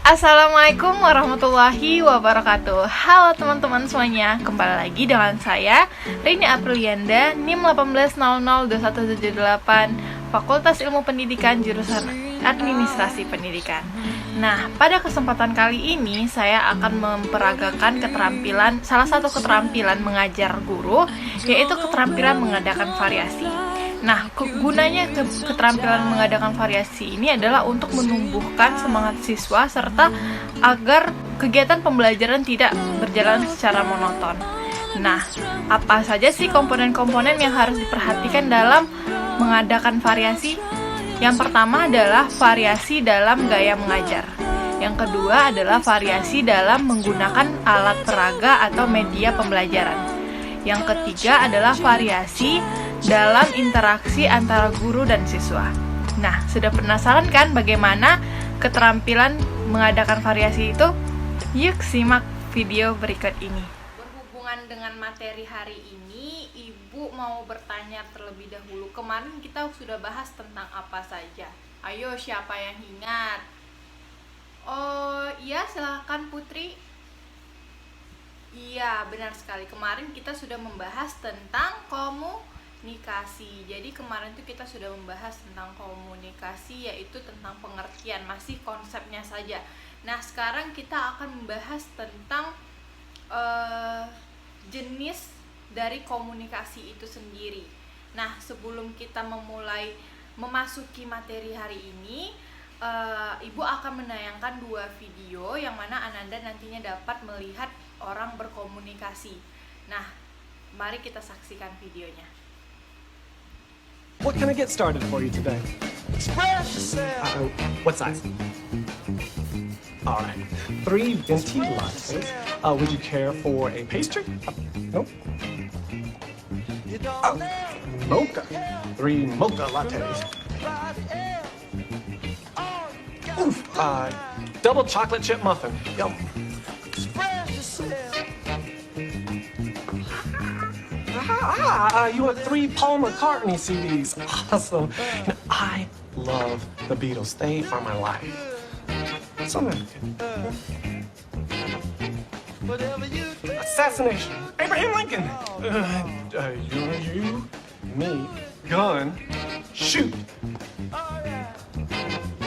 Assalamualaikum warahmatullahi wabarakatuh. Halo teman-teman semuanya, kembali lagi dengan saya Rini Aprilianda, NIM 18002178, Fakultas Ilmu Pendidikan jurusan Administrasi Pendidikan. Nah, pada kesempatan kali ini saya akan memperagakan salah satu keterampilan mengajar guru, yaitu keterampilan mengadakan variasi. Nah, gunanya keterampilan mengadakan variasi ini adalah untuk menumbuhkan semangat siswa serta agar kegiatan pembelajaran tidak berjalan secara monoton. Nah, apa saja sih komponen-komponen yang harus diperhatikan dalam mengadakan variasi? Yang pertama adalah variasi dalam gaya mengajar. Yang kedua adalah variasi dalam menggunakan alat peraga atau media pembelajaran. Yang ketiga adalah variasi dalam interaksi antara guru dan siswa. Nah, sudah penasaran kan bagaimana keterampilan mengadakan variasi itu? Yuk simak video berikut ini. Berhubungan dengan materi hari ini, Ibu mau bertanya terlebih dahulu. Kemarin kita sudah bahas tentang apa saja. Ayo, siapa yang ingat? Oh iya, silakan Putri. Iya, benar sekali. Kemarin kita sudah membahas tentang komunikasi. Jadi kemarin itu kita sudah membahas tentang komunikasi, yaitu tentang pengertian, masih konsepnya saja. Nah, sekarang kita akan membahas tentang jenis dari komunikasi itu sendiri. Nah, sebelum kita memasuki materi hari ini, Ibu akan menayangkan 2 video yang mana Ananda nantinya dapat melihat orang berkomunikasi. Nah, mari kita saksikan videonya. What can I get started for you today? Express yourself. What size? All right, 3 venti lattes. Would you care for a pastry? Nope. You don't let Mocha. 3 mocha lattes. Oof. Double chocolate chip muffin. Yum. express yourself. You want 3 Paul McCartney CDs? Awesome. You know, I love the Beatles. They are my life. So American. Whatever you do. Assassination. Abraham Lincoln. You, me, gun, shoot.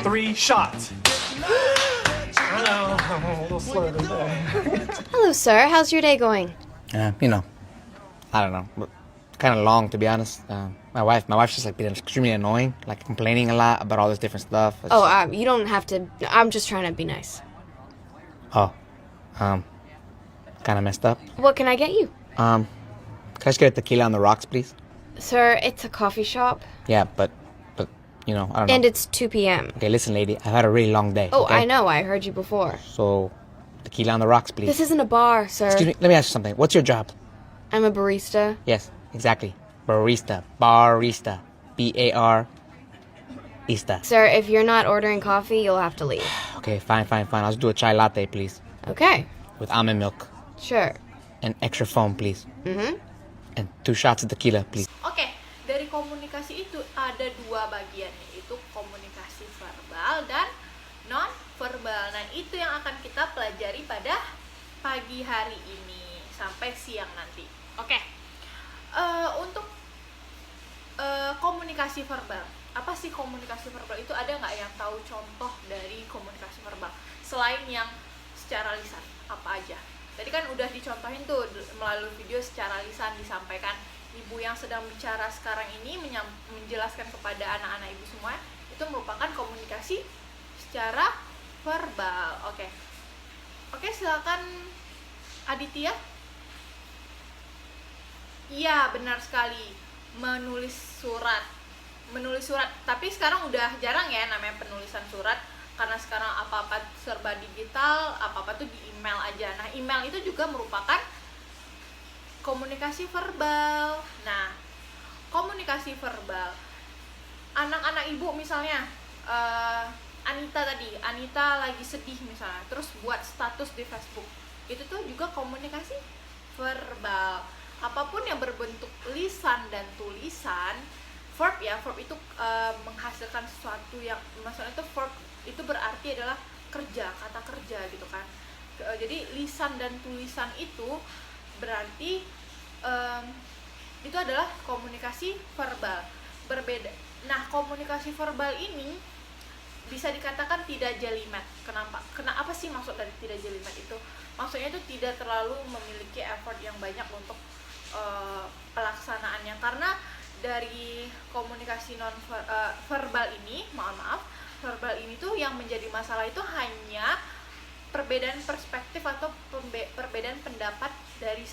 3 shots. I know, I'm a little slow today. Hello, sir. How's your day going? I don't know, but kind of long to be honest. My wife's just like been extremely annoying, like complaining a lot about all this different stuff. It's You don't have to. I'm just trying to be nice. kind of messed up. What can I get you? Can I just get a tequila on the rocks, please? Sir, it's a coffee shop, Yeah, but I don't know. and it's 2 p.m. Okay, listen, lady, I've had a really long day. Oh, okay? I know. I heard you before. So, tequila on the rocks, please. This isn't a bar, sir. Excuse me, let me ask you something. What's your job? I'm a barista. Yes, exactly. Barista. Barista. B-A-R. Ista. Sir, if you're not ordering coffee, you'll have to leave. Okay, fine. I'll just do a chai latte, please. Okay. With almond milk. Sure. And extra foam, please. Mm-hmm. And 2 shots of tequila, please. Oke, dari komunikasi itu ada 2 bagian, yaitu komunikasi verbal dan non-verbal. Nah, itu yang akan kita pelajari pada pagi hari ini sampai siang nanti. Oke, untuk komunikasi verbal. Apa sih komunikasi verbal itu? Ada nggak yang tahu contoh dari komunikasi verbal? Selain yang secara lisan, apa aja? Tadi kan udah dicontohin tuh melalui video secara lisan disampaikan. Ibu yang sedang bicara sekarang ini menjelaskan kepada anak-anak ibu semua, itu merupakan komunikasi secara verbal. Oke, silakan Aditya. Iya, benar sekali. Menulis surat, tapi sekarang udah jarang ya namanya penulisan surat, karena sekarang apa-apa serba digital, apa-apa tuh di email aja. Nah, email itu juga merupakan komunikasi verbal. Nah, komunikasi verbal, anak-anak ibu misalnya, Anita lagi sedih misalnya, terus buat status di Facebook, itu tuh juga komunikasi verbal. Apapun yang berbentuk lisan dan tulisan, verb itu menghasilkan sesuatu yang, maksudnya itu verb itu berarti adalah kata kerja gitu kan. Jadi lisan dan tulisan itu berarti itu adalah komunikasi verbal berbeda. Nah, komunikasi verbal ini bisa dikatakan tidak jelimet. Kenapa sih maksud dari tidak jelimet itu? Maksudnya itu tidak terlalu memiliki effort yang banyak untuk pelaksanaannya, karena dari komunikasi verbal ini, verbal ini tuh yang menjadi masalah itu hanya perbedaan perspektif atau perbedaan pendapat dari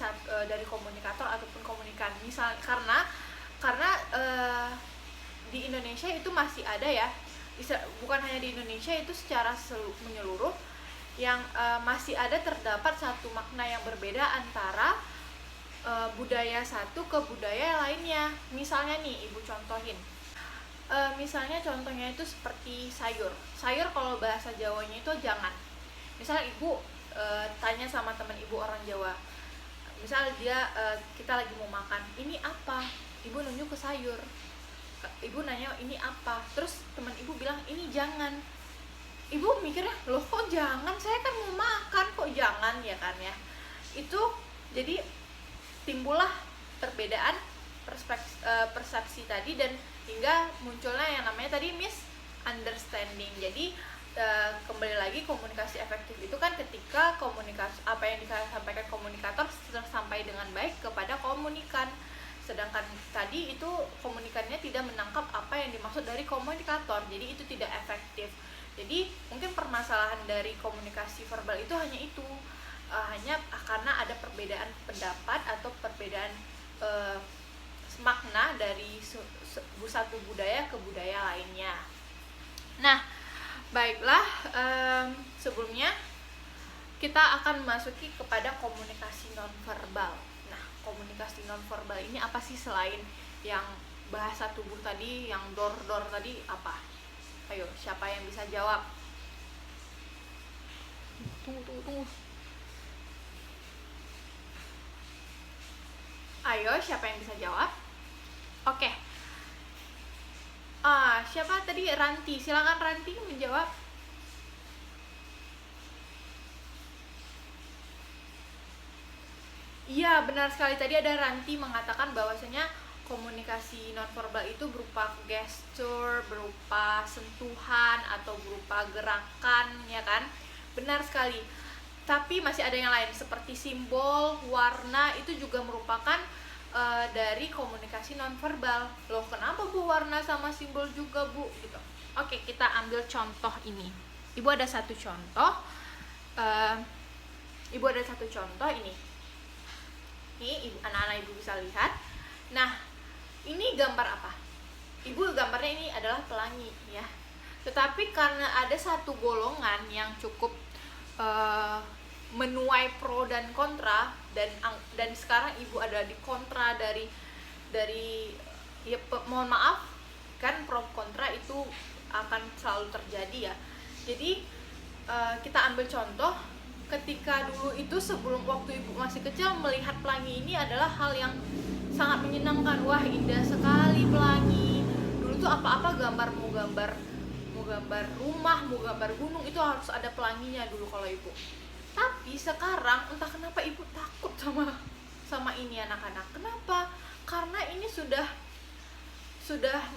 komunikator ataupun komunikan. Misal karena di Indonesia itu masih ada ya, bukan hanya di Indonesia, itu secara menyeluruh yang masih ada terdapat satu makna yang berbeda antara budaya satu ke budaya lainnya. Misalnya nih, Ibu contohin. Misalnya contohnya itu seperti sayur. Sayur kalau bahasa Jawanya itu jangan. Misalnya Ibu tanya sama teman Ibu orang Jawa. Misal kita lagi mau makan, ini apa? Ibu nunjuk ke sayur. Ibu nanya ini apa? Terus teman Ibu bilang ini jangan. Ibu mikirnya, loh kok jangan? Saya kan mau makan, kok jangan, ya kan ya? Itu jadi timbullah perbedaan persepsi tadi, dan hingga munculnya yang namanya tadi misunderstanding. Jadi kembali lagi, komunikasi efektif itu kan ketika apa yang disampaikan komunikator sampai dengan baik kepada komunikan, sedangkan tadi itu komunikannya tidak menangkap apa yang dimaksud dari komunikator, jadi itu tidak efektif. Jadi mungkin permasalahan dari komunikasi verbal itu hanya itu, hanya karena ada perbedaan pendapat atau perbedaan makna dari satu budaya ke budaya lainnya. Nah, baiklah, sebelumnya kita akan memasuki kepada komunikasi nonverbal. Nah, komunikasi nonverbal ini apa sih selain yang bahasa tubuh tadi, yang door tadi, apa? Ayo, siapa yang bisa jawab? Tunggu. Ayo, siapa yang bisa jawab? Oke. Siapa tadi? Ranti. Silakan Ranti menjawab. Iya, benar sekali. Tadi ada Ranti mengatakan bahwasanya komunikasi nonverbal itu berupa gesture, berupa sentuhan, atau berupa gerakan, ya kan? Benar sekali. Tapi masih ada yang lain seperti simbol, warna, itu juga merupakan dari komunikasi nonverbal. Loh, kenapa Bu warna sama simbol juga Bu? Gitu. Oke, kita ambil contoh ini. Ibu ada satu contoh. Ini. Ini anak-anak Ibu bisa lihat. Nah, ini gambar apa? Ibu gambarnya ini adalah pelangi ya. Tetapi karena ada satu golongan yang cukup menuai pro dan kontra, dan sekarang Ibu ada di kontra dari ya, mohon maaf kan, pro kontra itu akan selalu terjadi ya. Jadi kita ambil contoh ketika dulu itu, sebelum waktu Ibu masih kecil, melihat pelangi ini adalah hal yang sangat menyenangkan. Wah, indah sekali pelangi. Dulu tuh apa-apa mau gambar rumah, mau gambar gunung, itu harus ada pelanginya dulu kalau Ibu. Tapi sekarang entah kenapa Ibu takut sama ini anak-anak. Kenapa? Karena ini sudah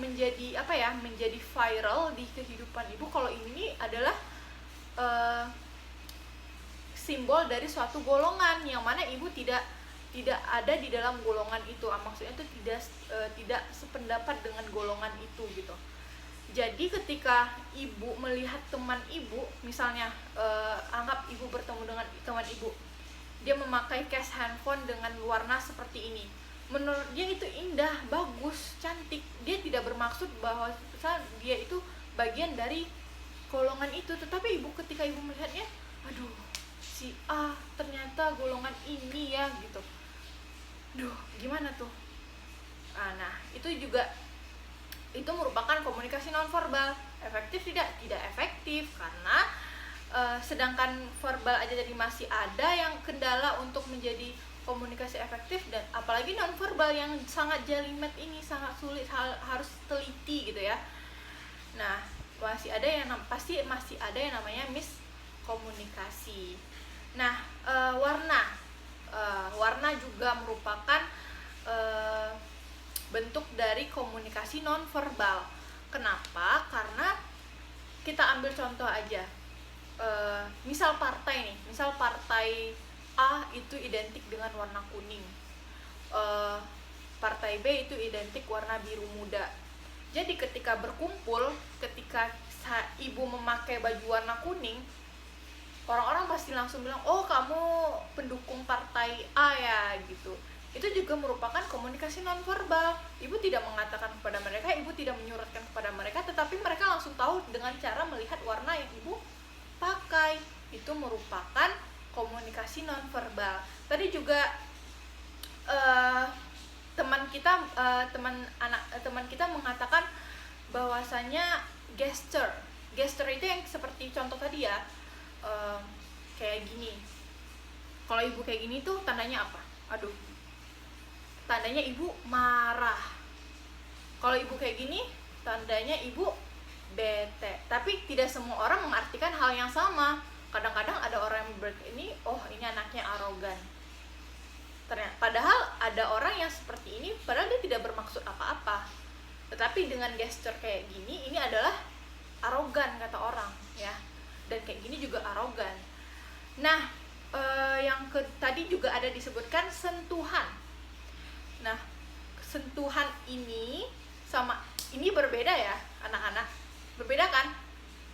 menjadi apa ya? Menjadi viral di kehidupan Ibu. Kalau ini adalah simbol dari suatu golongan yang mana Ibu tidak ada di dalam golongan itu. Maksudnya itu tidak sependapat dengan golongan itu gitu. Jadi ketika Ibu melihat teman Ibu, misalnya anggap Ibu bertemu dengan teman Ibu, dia memakai case handphone dengan warna seperti ini, menurut dia itu indah, bagus, cantik. Dia tidak bermaksud bahwa dia itu bagian dari golongan itu. Tetapi Ibu ketika Ibu melihatnya, aduh, si A ternyata golongan ini ya gitu. Duh, gimana tuh? Nah, itu merupakan komunikasi nonverbal. Efektif tidak efektif, karena sedangkan verbal aja jadi masih ada yang kendala untuk menjadi komunikasi efektif, dan apalagi nonverbal yang sangat jelimet ini, sangat sulit, harus teliti gitu ya. Nah, pasti masih ada yang namanya komunikasi. Nah, warna juga merupakan bentuk dari komunikasi nonverbal. Kenapa? Karena kita ambil contoh aja. Misal partai A itu identik dengan warna kuning, partai B itu identik warna biru muda. Jadi ketika berkumpul, ketika ibu memakai baju warna kuning, orang-orang pasti langsung bilang, oh kamu pendukung partai A ya, gitu. Itu juga merupakan komunikasi nonverbal. Ibu tidak mengatakan kepada mereka, ibu tidak menyuratkan kepada mereka, tetapi mereka langsung tahu dengan cara melihat warna yang ibu pakai. Itu merupakan komunikasi nonverbal. Tadi juga teman kita mengatakan bahwasanya gesture itu yang seperti contoh tadi ya, kayak gini. Kalau ibu kayak gini tuh tandanya apa? Aduh, tandanya ibu marah. Kalau ibu kayak gini, tandanya ibu bete. Tapi tidak semua orang mengartikan hal yang sama. Kadang-kadang ada orang yang ini, oh ini anaknya arogan. Ternyata, padahal ada orang yang seperti ini, padahal dia tidak bermaksud apa-apa. Tetapi dengan gesture kayak gini, ini adalah arogan kata orang, ya. Dan kayak gini juga arogan. Nah, tadi juga ada disebutkan sentuhan. Nah, sentuhan ini sama ini berbeda ya, anak-anak. Berbeda kan?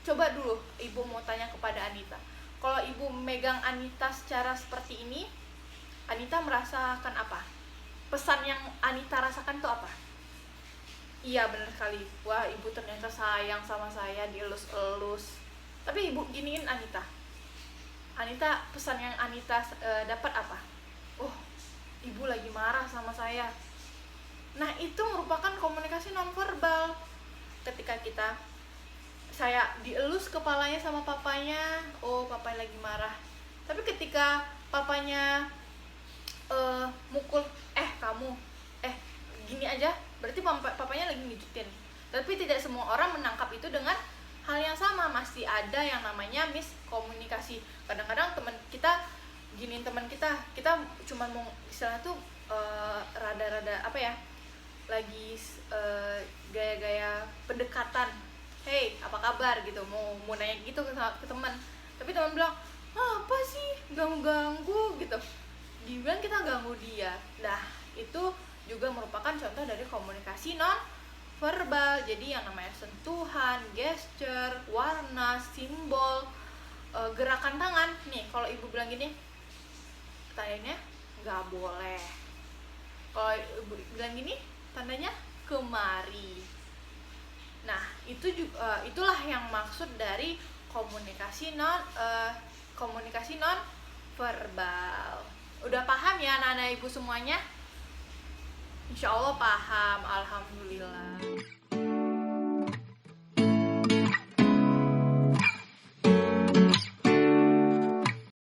Coba dulu ibu mau tanya kepada Anita. Kalau ibu megang Anita secara seperti ini, Anita merasakan apa? Pesan yang Anita rasakan itu apa? Iya, benar sekali. Wah, ibu ternyata sayang sama saya, dielus-elus. Tapi ibu giniin Anita. Anita, pesan yang Anita dapat apa? Oh, ibu lagi marah sama saya. Nah, itu merupakan komunikasi nonverbal. Ketika saya dielus kepalanya sama papanya, oh papa lagi marah. Tapi ketika papanya mukul, kamu gini aja, berarti papanya lagi ngijutin. Tapi tidak semua orang menangkap itu dengan hal yang sama. Masih ada yang namanya miskomunikasi. Kadang-kadang teman kita giniin teman kita cuma mau istilah tuh rada-rada apa ya, lagi gaya-gaya pendekatan, hey apa kabar gitu, mau nanya gitu ke teman. Tapi teman bilang, apa sih ganggu gitu, dibilang kita ganggu dia. Nah, itu juga merupakan contoh dari komunikasi non verbal. Jadi yang namanya sentuhan, gesture, warna, simbol, gerakan tangan. Nih, kalau ibu bilang gini, tandanya nggak boleh. Kalau ibu bilang gini, tandanya kemari. Nah, itu juga itulah yang maksud dari komunikasi non verbal. Udah paham ya anak-anak ibu semuanya? Insya Allah paham, alhamdulillah.